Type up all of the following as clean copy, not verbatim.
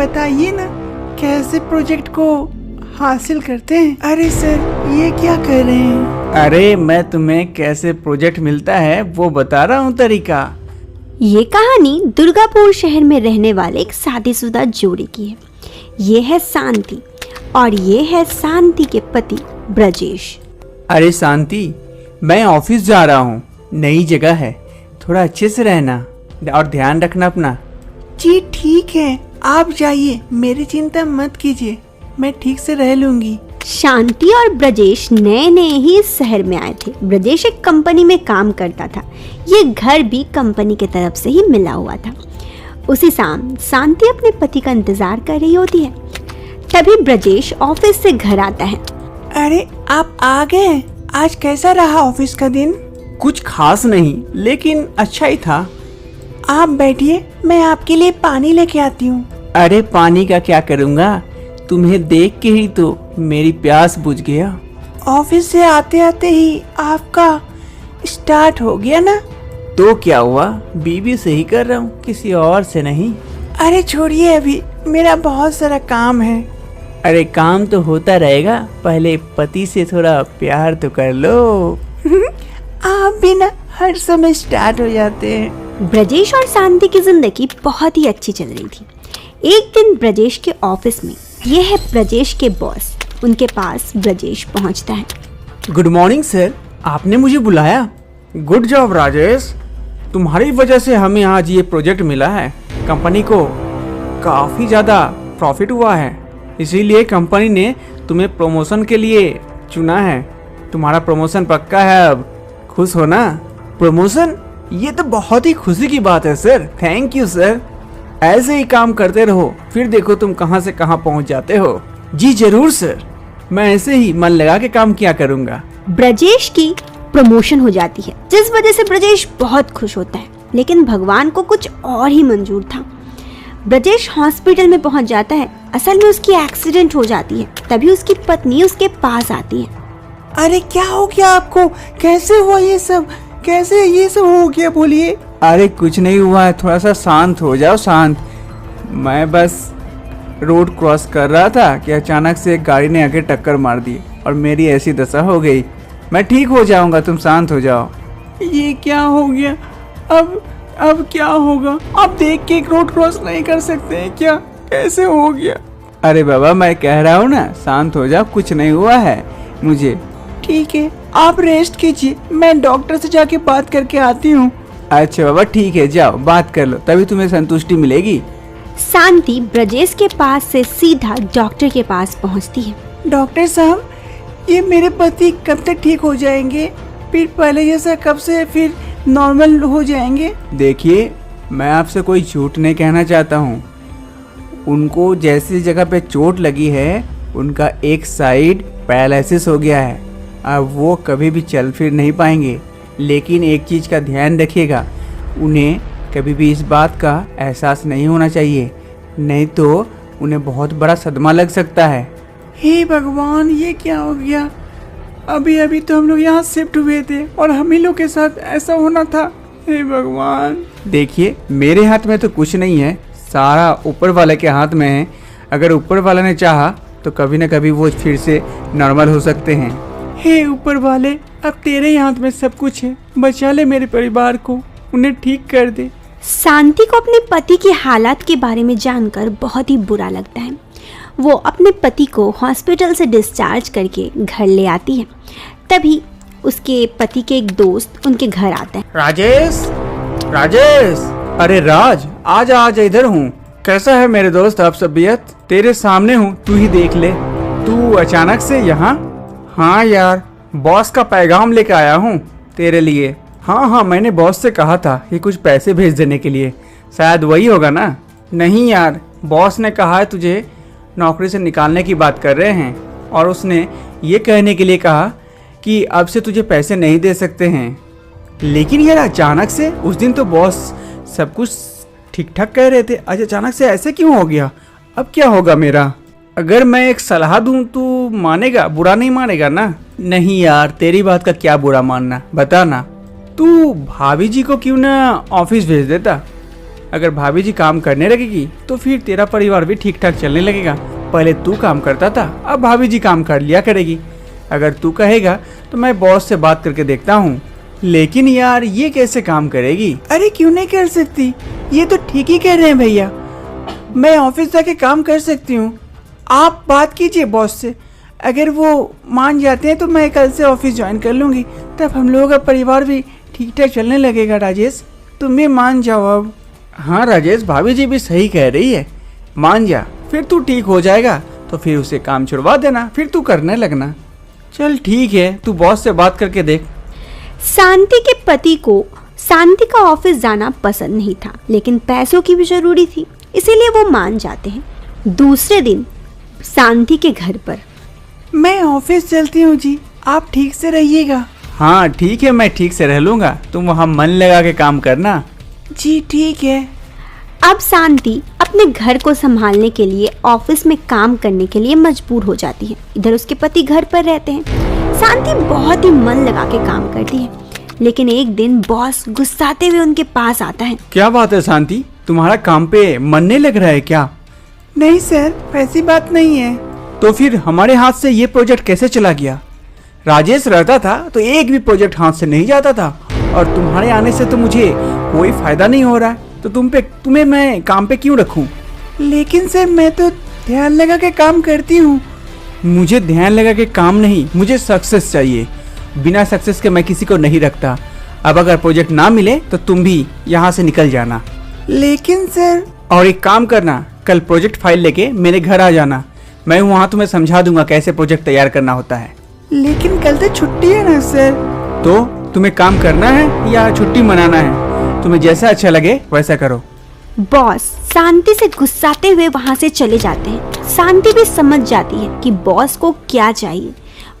बताइए ना कैसे प्रोजेक्ट को हासिल करते हैं। अरे सर ये क्या कर रहे हैं? अरे मैं तुम्हें कैसे प्रोजेक्ट मिलता है वो बता रहा हूँ तरीका। ये कहानी दुर्गापुर शहर में रहने वाले एक शादीशुदा जोड़ी की है। ये है शांति और ये है शांति के पति ब्रजेश। अरे शांति, मैं ऑफिस जा रहा हूँ, नई जगह है, थोड़ा अच्छे से रहना और ध्यान रखना अपना। जी ठीक है, आप जाइए, मेरी चिंता मत कीजिए, मैं ठीक से रह लूंगी। शांति और ब्रजेश नए नए ही इस शहर में आए थे। ब्रजेश एक कंपनी में काम करता था। ये घर भी कंपनी की तरफ से ही मिला हुआ था। उसी शाम शांति अपने पति का इंतजार कर रही होती है। तभी ब्रजेश ऑफिस से घर आता है। अरे आप आ गए, आज कैसा रहा ऑफिस का दिन? कुछ खास नहीं, लेकिन अच्छा ही था। आप बैठिए, मैं आपके लिए पानी लेके आती हूँ। अरे पानी का क्या करूँगा, तुम्हें देख के ही तो मेरी प्यास बुझ गया। ऑफिस से आते आते ही आपका स्टार्ट हो गया ना? तो क्या हुआ, बीवी से ही कर रहा हूँ, किसी और से नहीं। अरे छोड़िए, अभी मेरा बहुत सारा काम है। अरे काम तो होता रहेगा, पहले पति से थोड़ा प्यार तो कर लो। आप भी ना हर समय स्टार्ट हो जाते हैं। ब्रजेश और शांति की जिंदगी बहुत ही अच्छी चल रही थी। एक दिन ब्रजेश के ऑफिस में, ये है ब्रजेश के बॉस, उनके पास ब्रजेश पहुंचता है। गुड मॉर्निंग सर, आपने मुझे बुलाया। गुड जॉब राजेश, तुम्हारी वजह से हमें आज ये प्रोजेक्ट मिला है। कंपनी को काफ़ी ज़्यादा प्रॉफिट हुआ है, इसीलिए कंपनी ने तुम्हें प्रमोशन के लिए चुना है। तुम्हारा प्रमोशन पक्का है अब, खुश हो ना? प्रमोशन, ये तो बहुत ही खुशी की बात है सर, थैंक यू सर। ऐसे ही काम करते रहो, फिर देखो तुम कहां से कहां पहुंच जाते हो। जी जरूर सर, मैं ऐसे ही मन लगा के काम किया करूंगा। ब्रजेश की प्रमोशन हो जाती है, जिस वजह से ब्रजेश बहुत खुश होता है। लेकिन भगवान को कुछ और ही मंजूर था। ब्रजेश हॉस्पिटल में पहुंच जाता है। असल में उसकी एक्सीडेंट हो जाती है। तभी उसकी पत्नी उसके पास आती है। अरे क्या हो गया आपको? कैसे हुआ ये सब? कैसे ये सब हो गया, बोलिए। अरे कुछ नहीं हुआ है, थोड़ा सा शांत हो जाओ, शांत। मैं बस रोड क्रॉस कर रहा था कि अचानक से एक गाड़ी ने आगे टक्कर मार दी और मेरी ऐसी दशा हो गई। मैं ठीक हो जाऊंगा, तुम शांत हो जाओ। ये क्या हो गया? अब क्या होगा? आप देख के एक रोड क्रॉस नहीं कर सकते हैं क्या? कैसे हो गया? अरे बाबा, मैं कह रहा हूँ ना, शांत हो जाओ, कुछ नहीं हुआ है मुझे। ठीक है, आप रेस्ट कीजिए, मैं डॉक्टर से जाके बात करके आती हूँ। अच्छा बाबा ठीक है, जाओ बात कर लो, तभी तुम्हें संतुष्टि मिलेगी। शांति ब्रजेश के पास से सीधा डॉक्टर के पास पहुंचती है। डॉक्टर साहब, ये मेरे पति कब तक ठीक हो जाएंगे? फिर पहले जैसा कब से फिर नॉर्मल हो जाएंगे? देखिए, मैं आपसे कोई झूठ नहीं कहना चाहता हूँ। उनको जैसी जगह पे चोट लगी है, उनका एक साइड पैरालिसिस हो गया है। अब वो कभी भी चल फिर नहीं पाएंगे। लेकिन एक चीज़ का ध्यान रखिएगा, उन्हें कभी भी इस बात का एहसास नहीं होना चाहिए, नहीं तो उन्हें बहुत बड़ा सदमा लग सकता है। हे भगवान, ये क्या हो गया? अभी तो हम लोग यहाँ शिफ्ट हुए थे और हम ही लोग के साथ ऐसा होना था। हे भगवान। देखिए, मेरे हाथ में तो कुछ नहीं है, सारा ऊपर वाले के हाथ में है। अगर ऊपर वाला ने चाहा तो कभी न कभी वो फिर से नॉर्मल हो सकते हैं। हे ऊपर वाले, अब तेरे ही हाथ में सब कुछ है, बचा ले मेरे परिवार को, उन्हें ठीक कर दे। शांति को अपने पति की हालात के बारे में जानकर बहुत ही बुरा लगता है। वो अपने पति को हॉस्पिटल से डिस्चार्ज करके घर ले आती है। तभी उसके पति के एक दोस्त उनके घर आता है। राजेश, राजेश, अरे राज, आजा इधर हूँ। कैसा है मेरे दोस्त, अब तबीयत? तेरे सामने हूँ, तू ही देख ले। तू अचानक से यहाँ? हाँ यार, बॉस का पैगाम लेकर आया हूँ तेरे लिए। हाँ, मैंने बॉस से कहा था कि कुछ पैसे भेज देने के लिए, शायद वही होगा ना? नहीं यार, बॉस ने कहा है तुझे नौकरी से निकालने की बात कर रहे हैं, और उसने ये कहने के लिए कहा कि अब से तुझे पैसे नहीं दे सकते हैं। लेकिन यार अचानक से, उस दिन तो बॉस सब कुछ ठीक ठाक कह रहे थे, आज अचानक से ऐसे क्यों हो गया? अब क्या होगा मेरा? अगर मैं एक सलाह दूं तो मानेगा, बुरा नहीं मानेगा ना? नहीं यार, तेरी बात का क्या बुरा मानना, बता ना। तू भाभी जी को क्यों ना ऑफिस भेज देता? अगर भाभी जी काम करने लगेगी तो फिर तेरा परिवार भी ठीक ठाक चलने लगेगा। पहले तू काम करता था, अब भाभी जी काम कर लिया करेगी। अगर तू कहेगा तो मैं बॉस से बात करके देखता हूँ। लेकिन यार ये कैसे काम करेगी? अरे क्यों नहीं कर सकती, ये तो ठीक ही कह रहे हैं भैया। मैं ऑफिस जाके काम कर सकती हूँ। आप बात कीजिए बॉस से, अगर वो मान जाते हैं तो मैं कल से ऑफिस ज्वाइन कर लूँगी। तब हम लोगों का परिवार भी ठीक ठाक चलने लगेगा। राजेश तुम भी मान जाओ अब। हाँ राजेश, भाभी जी भी सही कह रही है, मान जा। फिर तू ठीक हो जाएगा तो फिर उसे काम छुड़वा देना, फिर तू करने लगना। चल ठीक है, तू बॉस से बात करके देख। शांति के पति को शांति का ऑफिस जाना पसंद नहीं था, लेकिन पैसों की भी जरूरी थी, इसीलिए वो मान जाते हैं। दूसरे दिन शांति के घर पर, मैं ऑफिस चलती हूँ जी, आप ठीक से रहिएगा। हाँ ठीक है, मैं ठीक से रह लूँगा, तुम वहाँ मन लगा के काम करना। जी ठीक है। अब शांति अपने घर को संभालने के लिए ऑफिस में काम करने के लिए मजबूर हो जाती है। इधर उसके पति घर पर रहते हैं। शांति बहुत ही मन लगा के काम करती है, लेकिन एक दिन बॉस गुस्साते हुए उनके पास आता है। क्या बात है शांति, तुम्हारा काम पे मन नहीं लग रहा है क्या? नहीं सर, वैसी बात नहीं है। तो फिर हमारे हाथ से ये प्रोजेक्ट कैसे चला गया? राजेश रहता था तो एक भी प्रोजेक्ट हाथ से नहीं जाता था, और तुम्हारे आने से तो मुझे कोई फायदा नहीं हो रहा है, तो तुम्हें मैं काम पे क्यों रखूं? लेकिन सर मैं तो ध्यान लगा के काम करती हूँ। मुझे ध्यान लगा के काम नहीं, मुझे सक्सेस चाहिए। बिना सक्सेस के मैं किसी को नहीं रखता। अब अगर प्रोजेक्ट ना मिले तो तुम भी यहाँ से निकल जाना। लेकिन सर। और एक काम करना, कल प्रोजेक्ट फाइल लेके मेरे घर आ जाना, मैं वहाँ तुम्हें समझा दूंगा कैसे प्रोजेक्ट तैयार करना होता है। लेकिन कल तो छुट्टी है ना सर। तो तुम्हें काम करना है या छुट्टी मनाना है? तुम्हें जैसा अच्छा लगे वैसा करो। बॉस शांति से गुस्साते हुए वहां से चले जाते हैं। शांति भी समझ जाती है कि बॉस को क्या चाहिए,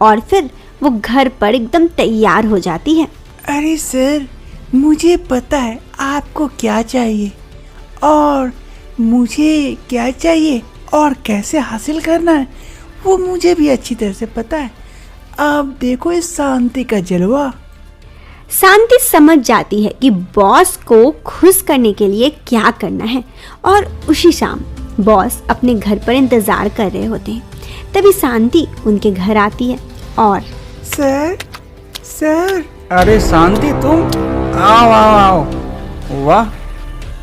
और फिर वो घर पर एकदम तैयार हो जाती है। अरे सर, मुझे पता है आपको क्या चाहिए और मुझे क्या चाहिए और कैसे हासिल करना है, वो मुझे भी अच्छी तरह से पता है। अब देखो इस शांति का जलवा। शांति समझ जाती है कि बॉस को खुश करने के लिए क्या करना है, और उसी शाम बॉस अपने घर पर इंतजार कर रहे होते हैं। तभी शांति उनके घर आती है और सर। अरे शांति, तुम आओ आओ आओ। वाह,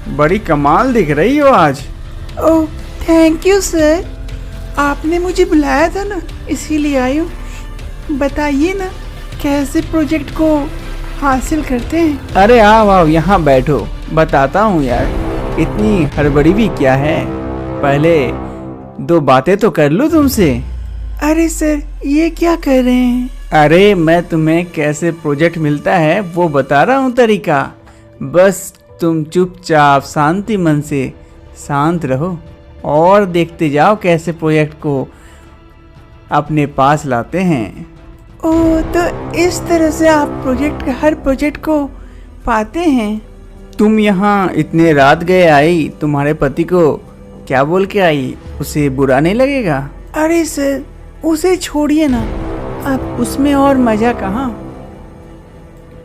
बड़ी कमाल दिख रही हो आज। ओह थैंक यू सर, आपने मुझे बुलाया था ना, इसीलिए आई हूँ। बताइए ना कैसे प्रोजेक्ट को हासिल करते हैं। अरे आओ आओ, यहाँ बैठो, बताता हूँ यार। इतनी हड़बड़ी भी क्या है, पहले दो बातें तो कर लूँ तुमसे। अरे सर, ये क्या कर रहे हैं? अरे मैं तुम्हें कैसे प्रोजेक्ट मिलता है वो बता रहा हूँ तरीका। बस तुम चुपचाप शांति मन से शांत रहो और देखते जाओ कैसे प्रोजेक्ट को अपने पास लाते हैं। ओह, तो इस तरह से आप हर प्रोजेक्ट को पाते हैं। तुम यहाँ इतने रात गए आई, तुम्हारे पति को क्या बोल के आई? उसे बुरा नहीं लगेगा? अरे सर, उसे छोड़िए ना, अब उसमें और मजा कहाँ।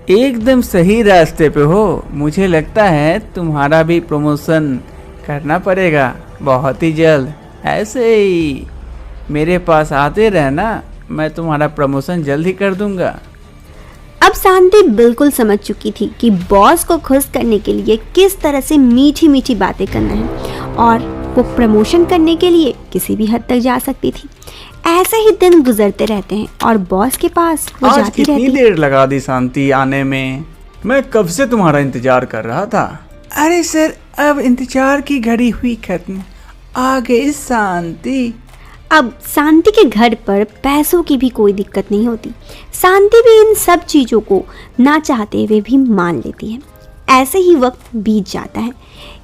एकदम सही रास्ते पे हो। मुझे लगता है तुम्हारा भी प्रमोशन करना पड़ेगा बहुत ही जल्द। ऐसे ही मेरे पास आते रहना, मैं तुम्हारा प्रमोशन जल्द ही कर दूंगा। अब शांति बिल्कुल समझ चुकी थी कि बॉस को खुश करने के लिए किस तरह से मीठी मीठी बातें करना है, और वो प्रमोशन करने के लिए किसी भी हद तक जा सकती थी। ऐसे ही दिन गुजरते रहते हैं और बॉस के पास वो आज जाती कितनी रहती। देर लगा दी शांति आने में? मैं कब से तुम्हारा इंतजार कर रहा था। अरे सर, अब इंतजार की घड़ी हुई खत्म, आ गई शांति। अब शांति के घर पर पैसों की भी कोई दिक्कत नहीं होती। शांति भी इन सब चीज़ों को ना चाहते हुए भी मान लेती है। ऐसे ही वक्त बीत जाता है।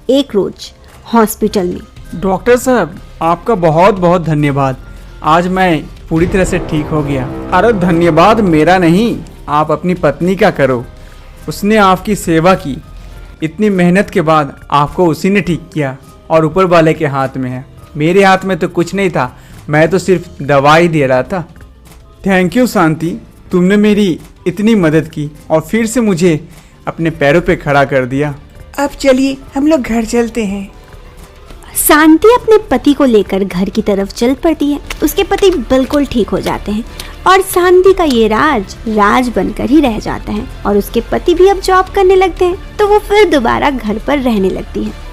एक रोज हॉस्पिटल में। डॉक्टर साहब, आपका बहुत बहुत धन्यवाद, आज मैं पूरी तरह से ठीक हो गया। अरे धन्यवाद मेरा नहीं, आप अपनी पत्नी का करो। उसने आपकी सेवा की, इतनी मेहनत के बाद आपको उसी ने ठीक किया, और ऊपर वाले के हाथ में है। मेरे हाथ में तो कुछ नहीं था, मैं तो सिर्फ दवाई दे रहा था। थैंक यू शांति, तुमने मेरी इतनी मदद की और फिर से मुझे अपने पैरों पे खड़ा कर दिया। अब चलिए हम लोग घर चलते हैं। शांति अपने पति को लेकर घर की तरफ चल पड़ती है। उसके पति बिल्कुल ठीक हो जाते हैं और शांति का ये राज बनकर ही रह जाता है और उसके पति भी अब जॉब करने लगते हैं, तो वो फिर दोबारा घर पर रहने लगती है।